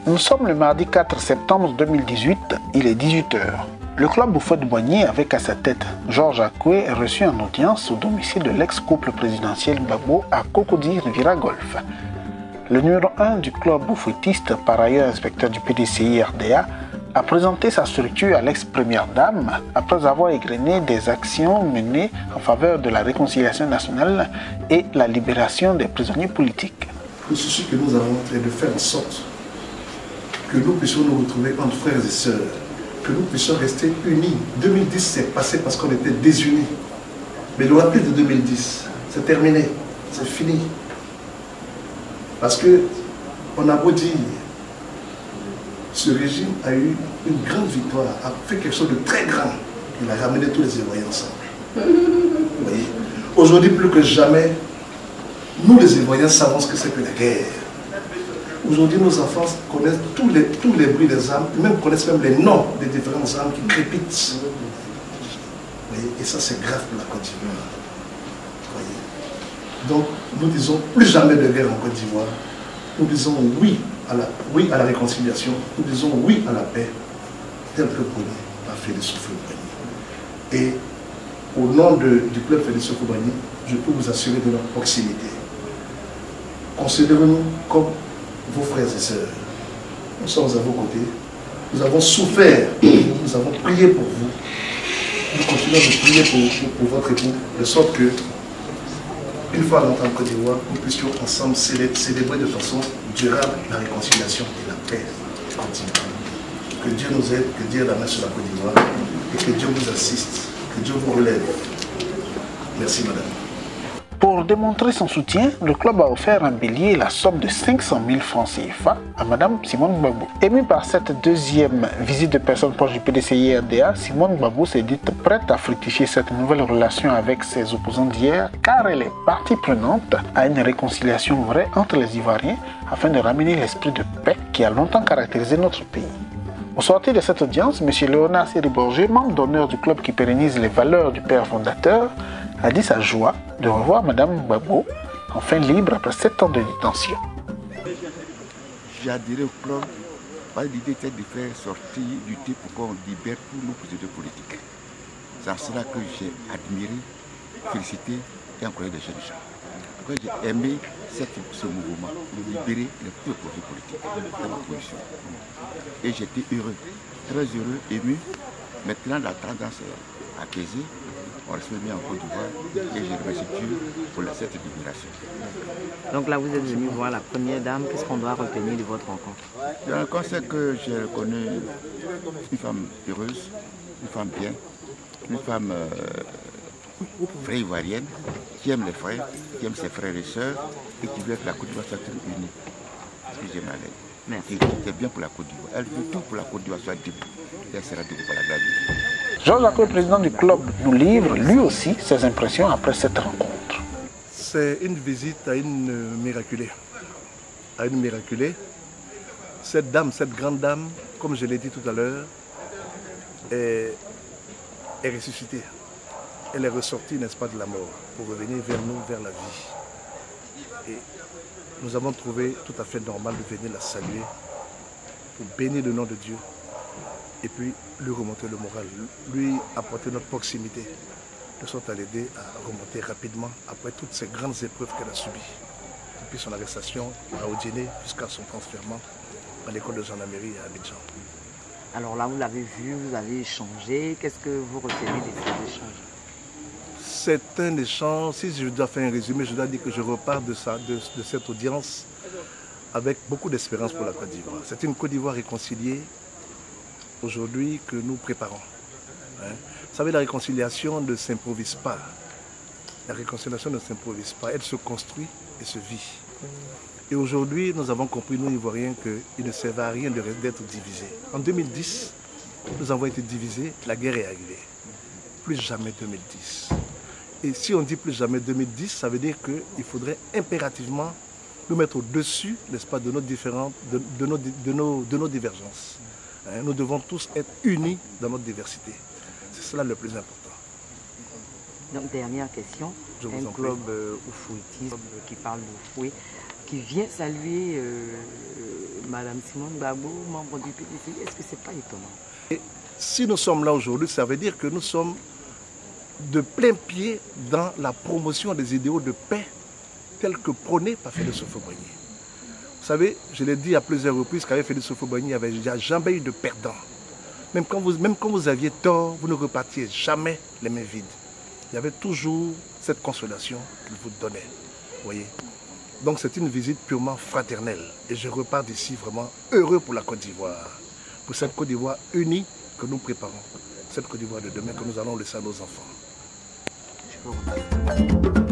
Nous sommes le mardi 4 septembre 2018, il est 18 h. Le club Houphouët-Boigny, avec à sa tête Georges Akoué, est reçu en audience au domicile de l'ex-couple présidentiel Gbagbo à Cocody Riviera Golf. Le numéro 1 du club houphouëtiste, par ailleurs inspecteur du PDCI RDA, a présenté sa structure à l'ex-première dame après avoir égrené des actions menées en faveur de la réconciliation nationale et la libération des prisonniers politiques. Le souci que nous avons est de faire en sorte que nous puissions nous retrouver entre frères et sœurs, que nous puissions rester unis. 2010 s'est passé parce qu'on était désunis. Mais le rappel de 2010, c'est terminé, c'est fini. Parce que, on a beau dire, ce régime a eu une grande victoire, a fait quelque chose de très grand. Il a ramené tous les Ivoiriens ensemble. Vous voyez, aujourd'hui, plus que jamais, nous les Ivoiriens savons ce que c'est que la guerre. Aujourd'hui, nos enfants connaissent tous les bruits des armes, connaissent même les noms des différentes armes qui crépitent. Et ça, c'est grave pour la Côte d'Ivoire. Donc, nous disons plus jamais de guerre en Côte d'Ivoire. Nous disons oui à la réconciliation. Nous disons oui à la paix, tel que Boigny a fait de Houphouët-Boigny. Et au nom du club Félix Houphouët-Boigny, je peux vous assurer de notre proximité. Considérez-nous comme vos frères et sœurs. Nous sommes à vos côtés. Nous avons souffert pour vous. Nous avons prié pour vous. Nous continuons de prier pour votre époux, de sorte que, une fois rentrés en Côte d'Ivoire, nous puissions ensemble célébrer de façon durable la réconciliation et la paix continue. Que Dieu nous aide, que Dieu ait la main sur la Côte d'Ivoire et que Dieu vous assiste, que Dieu vous relève. Merci madame. Pour démontrer son soutien, le club a offert un bélier la somme de 500 000 francs CFA à Mme Simone Gbagbo. Émue par cette deuxième visite de personnes proches du PDCI RDA, Simone Gbagbo s'est dite prête à fructifier cette nouvelle relation avec ses opposants d'hier, car elle est partie prenante à une réconciliation vraie entre les Ivoiriens afin de ramener l'esprit de paix qui a longtemps caractérisé notre pays. Au sortir de cette audience, M. Léonard Sériborgé, membre d'honneur du club qui pérennise les valeurs du père fondateur, a dit sa joie de revoir Mme Gbagbo, enfin libre après 7 ans de détention. J'ai adhéré au club par l'idée de faire sortir du thé pour qu'on libère tous nos prisonniers politiques. C'est à cela que j'ai admiré, félicité et encouragé les jeunes gens. Pourquoi j'ai aimé ce mouvement, de libérer les prisonniers politiques dans ma position. Et j'étais heureux, très heureux, ému. Maintenant la tendance est apaisée. On reste bien en Côte d'Ivoire et je remercie Dieu pour cette libération. Donc là, vous êtes venu voir la première dame. Qu'est-ce qu'on doit retenir de votre rencontre? La rencontre, c'est que j'ai reconnu une femme heureuse, une femme bien, une femme vraie ivoirienne, qui aime les frères, qui aime ses frères et sœurs et qui veut que la Côte d'Ivoire soit unie. C'est ce que j'aime aller. Merci. C'est bien pour la Côte d'Ivoire. Elle veut tout pour la Côte d'Ivoire soit debout. Et elle sera debout pour la gloire de Dieu. Georges Akoué, président du club, nous livre lui aussi ses impressions après cette rencontre. C'est une visite à une miraculée. Cette dame, cette grande dame, comme je l'ai dit tout à l'heure, est ressuscitée. Elle est ressortie, n'est-ce pas, de la mort pour revenir vers nous, vers la vie. Et nous avons trouvé tout à fait normal de venir la saluer pour bénir le nom de Dieu et puis lui remonter le moral, lui apporter notre proximité, de sorte à l'aider à remonter rapidement après toutes ces grandes épreuves qu'elle a subies, depuis son arrestation à Odiéné jusqu'à son transfèrement à l'école de gendarmerie à Abidjan. Alors là, vous l'avez vu, vous avez échangé. Qu'est-ce que vous retenez de ces échanges? C'est un échange, si je dois faire un résumé, je dois dire que je repars de cette audience avec beaucoup d'espérance pour la Côte d'Ivoire. C'est une Côte d'Ivoire réconciliée aujourd'hui que nous préparons. Vous savez, la réconciliation ne s'improvise pas. La réconciliation ne s'improvise pas, elle se construit et se vit. Et aujourd'hui, nous avons compris, nous Ivoiriens, qu'il ne servait à rien d'être divisés. En 2010, nous avons été divisés, la guerre est arrivée. Plus jamais 2010. Et si on dit plus jamais 2010, ça veut dire qu'il faudrait impérativement nous mettre au-dessus, n'est-ce pas, de nos différentes, de nos divergences. Hein, nous devons tous être unis dans notre diversité. C'est cela le plus important. Donc, dernière question. Un club oufouitiste qui parle d'Oufoué, qui vient saluer Madame Simone Gbagbo, membre du PDC. Est-ce que ce n'est pas étonnant? Et si nous sommes là aujourd'hui, ça veut dire que nous sommes de plein pied dans la promotion des idéaux de paix tels que prônés par Félix Houphouët-Boigny. Vous savez, je l'ai dit à plusieurs reprises qu'avec Félix Houphouët-Boigny, il n'y a jamais eu de perdant. Même quand vous aviez tort, vous ne repartiez jamais les mains vides. Il y avait toujours cette consolation qu'il vous donnait. Voyez. Donc c'est une visite purement fraternelle. Et je repars d'ici vraiment heureux pour la Côte d'Ivoire. Pour cette Côte d'Ivoire unie que nous préparons. Cette Côte d'Ivoire de demain que nous allons laisser à nos enfants. Je vous remercie.